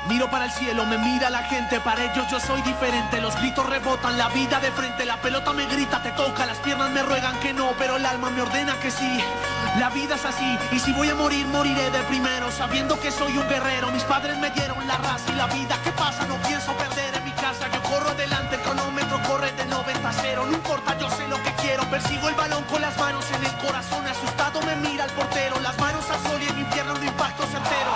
Miro para el cielo, me mira la gente, para ellos yo soy diferente. Los gritos rebotan, la vida de frente, la pelota me grita, te toca, las piernas me ruegan que no, pero el alma me ordena que sí. La vida es así, y si voy a morir, moriré de primero, sabiendo que soy un guerrero. Mis padres me dieron la raza y la vida, ¿qué pasa? No pienso perder en mi casa, yo corro adelante, el cronómetro corre de 90-0. No importa, yo sé lo que quiero, persigo el balón con las manos en el corazón. Asustado me mira el portero, las manos al sol y en mi pierna un impacto certero.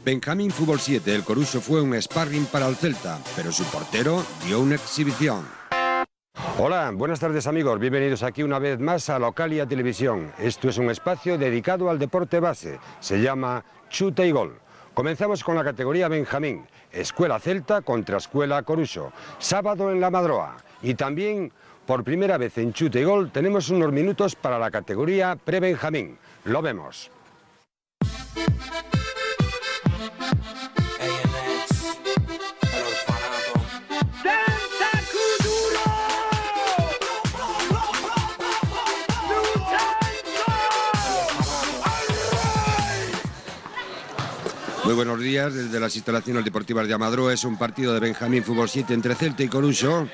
Benjamín Fútbol 7, el Coruso fue un sparring para el Celta, pero su portero dio una exhibición. Hola, buenas tardes amigos, bienvenidos aquí una vez más a Localia Televisión. Esto es un espacio dedicado al deporte base, se llama Chute y Gol. Comenzamos con la categoría Benjamín, Escuela Celta contra Escuela Coruso, sábado en La Madroa. Y también, por primera vez en Chute y Gol, tenemos unos minutos para la categoría Pre-Benjamín. Lo vemos. Muy buenos días, desde las instalaciones deportivas de Amadroa. Es un partido de Benjamín Fútbol 7 entre Celta y Coruso.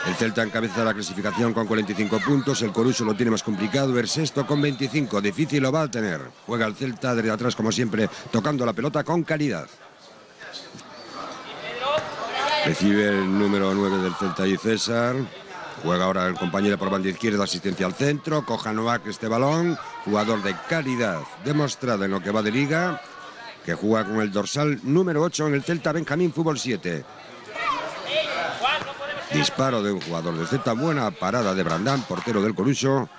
El Celta encabeza la clasificación con 45 puntos, el Coruso lo tiene más complicado, el sexto con 25, difícil lo va a tener. Juega el Celta desde atrás como siempre, tocando la pelota con calidad. Recibe el número 9 del Celta y César. Juega ahora el compañero por banda izquierda, asistencia al centro, coja Noack este balón, jugador de calidad, demostrado en lo que va de liga, que juega con el dorsal número 8 en el Celta Benjamín Fútbol 7. Disparo de un jugador del Celta, buena parada de Brandán, portero del Coruso,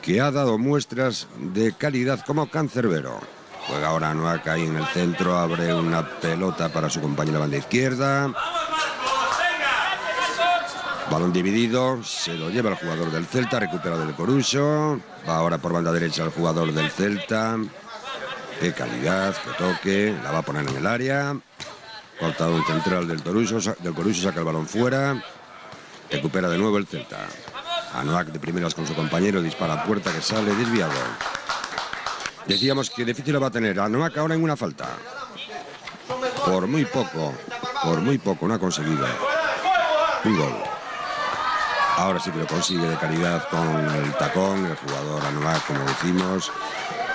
que ha dado muestras de calidad como cancerbero. Juega ahora Noack ahí en el centro, abre una pelota para su compañera banda izquierda. Balón dividido, se lo lleva el jugador del Celta, recupera del Coruso. Va ahora por banda derecha el jugador del Celta. Qué calidad, qué toque, la va a poner en el área. Cortado un central del Coruso, saca el balón fuera. Recupera de nuevo el Celta. Noack de primeras con su compañero, dispara a puerta que sale desviado. Decíamos que difícil lo va a tener a Noack ahora en una falta. Por muy poco no ha conseguido un gol. Ahora sí que lo consigue de calidad con el tacón, el jugador Noack, como decimos.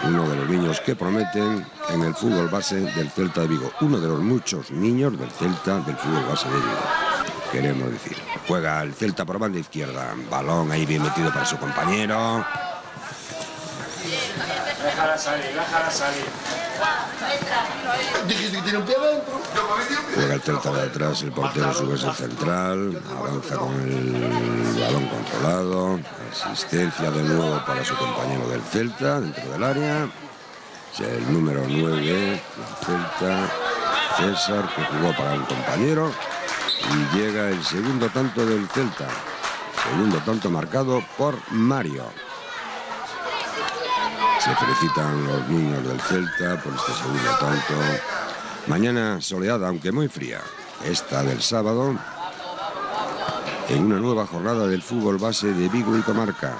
Uno de los niños que prometen en el fútbol base del Celta de Vigo. Uno de los muchos niños del Celta del fútbol base de Vigo. Queremos decir. Juega el Celta por banda izquierda. Balón ahí bien metido para su compañero. Déjala salir. Dijiste que tiene un pie adentro. Juega el Celta de atrás, el portero sube el central. Avanza con el balón controlado. Asistencia de nuevo para su compañero del Celta, dentro del área. El número 9 del Celta, César, que jugó para un compañero. Y llega el segundo tanto del Celta. Segundo tanto marcado por Mario. Se felicitan los niños del Celta por este segundo tanto. Mañana soleada, aunque muy fría. Esta del sábado, en una nueva jornada del fútbol base de Vigo y comarca.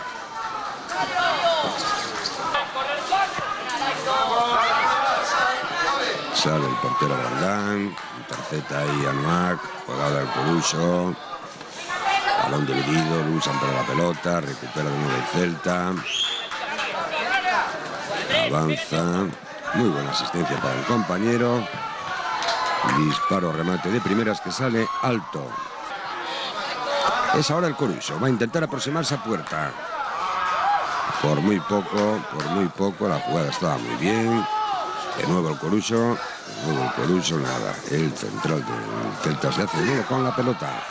Sale el portero Brandán, intercepta ahí a Noack, jugada al Coruso. Balón dividido, lo usan para la pelota, recupera de nuevo el Celta. Avanza, muy buena asistencia para el compañero. Disparo, remate de primeras que sale alto. Es ahora el Coruso, va a intentar aproximarse a puerta. Por muy poco, la jugada estaba muy bien. De nuevo el Coruso, nada. El central del Celta se hace nuevo con la pelota.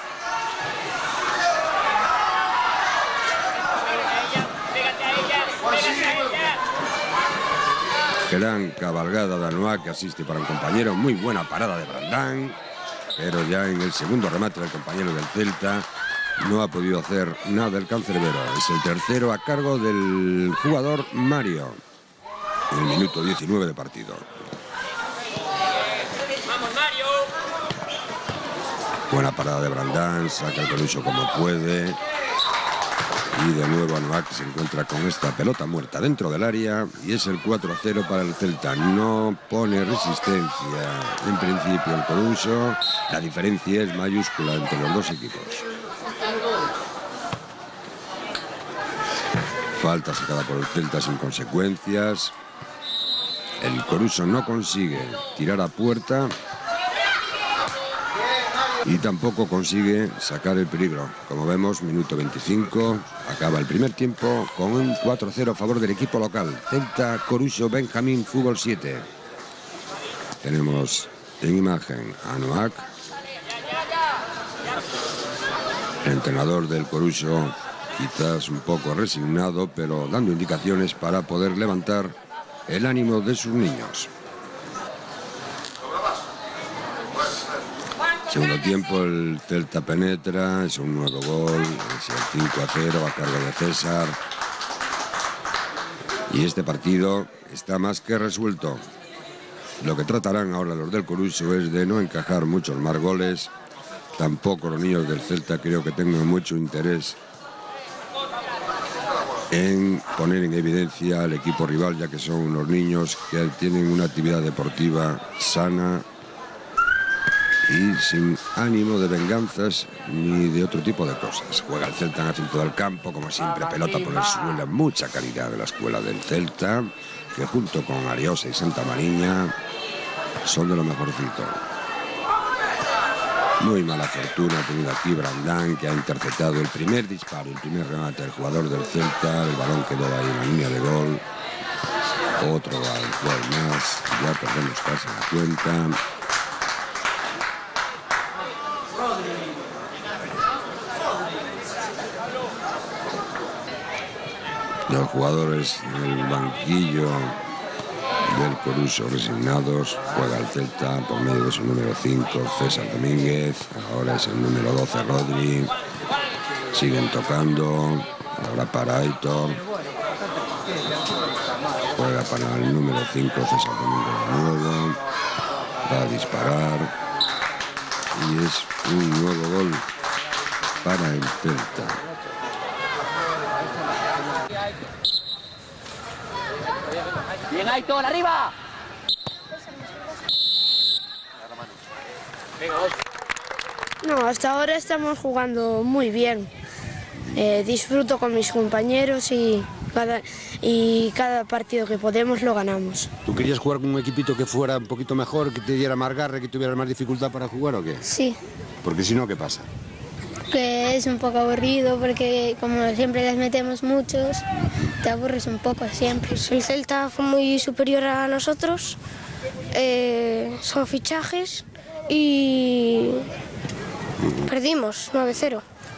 Gran cabalgada de Noack que asiste para un compañero. Muy buena parada de Brandán. Pero ya en el segundo remate del compañero del Celta no ha podido hacer nada el cancerbero. Es el tercero a cargo del jugador Mario. en el minuto 19 de partido. Buena parada de Brandán, saca el Coruso como puede. Y de nuevo Anoac se encuentra con esta pelota muerta dentro del área y es el 4-0 para el Celta. No pone resistencia en principio el Coruso. La diferencia es mayúscula entre los dos equipos. Falta sacada por el Celta sin consecuencias. El Coruso no consigue tirar a puerta y tampoco consigue sacar el peligro. Como vemos, minuto 25, acaba el primer tiempo con un 4-0 a favor del equipo local. Celta Coruso Benjamín Fútbol 7. Tenemos en imagen a Anoac, el entrenador del Coruso, quizás un poco resignado, pero dando indicaciones para poder levantar el ánimo de sus niños. Segundo tiempo, el Celta penetra, es un nuevo gol, es el 5-0 a cargo de César. Y este partido está más que resuelto. Lo que tratarán ahora los del Coruso es de no encajar muchos más goles. Tampoco los niños del Celta creo que tengan mucho interés en poner en evidencia al equipo rival, ya que son unos niños que tienen una actividad deportiva sana y sin ánimo de venganzas ni de otro tipo de cosas. Juega el Celta en el centro del campo, como siempre, pelota por el suelo, mucha calidad de la escuela del Celta, que junto con Ariosa y Santa Mariña son de lo mejorcito. Muy mala fortuna ha tenido aquí Brandán, que ha interceptado el primer disparo, el primer remate del jugador del Celta. El balón quedó ahí en la línea de gol. Otro gol más, ya perdemos casi la cuenta. Los jugadores en el banquillo del Coruso resignados. Juega el Celta por medio de su número 5, César Domínguez. Ahora es el número 12, Rodri. Siguen tocando. Ahora para Aitor. Juega para el número 5, César Domínguez de nuevo. Va a disparar. Y es un nuevo gol para el Celta. Bien, Aitor, arriba. No, hasta ahora estamos jugando muy bien. Disfruto con mis compañeros y cada partido que podemos lo ganamos. ¿Tú querías jugar con un equipito que fuera un poquito mejor, que te diera más garra, que tuviera más dificultad para jugar o qué? Sí. Porque si no, ¿qué pasa? Que es un poco aburrido porque como siempre les metemos muchos, te aburres un poco siempre. El Celta fue muy superior a nosotros, son fichajes y perdimos 9-0.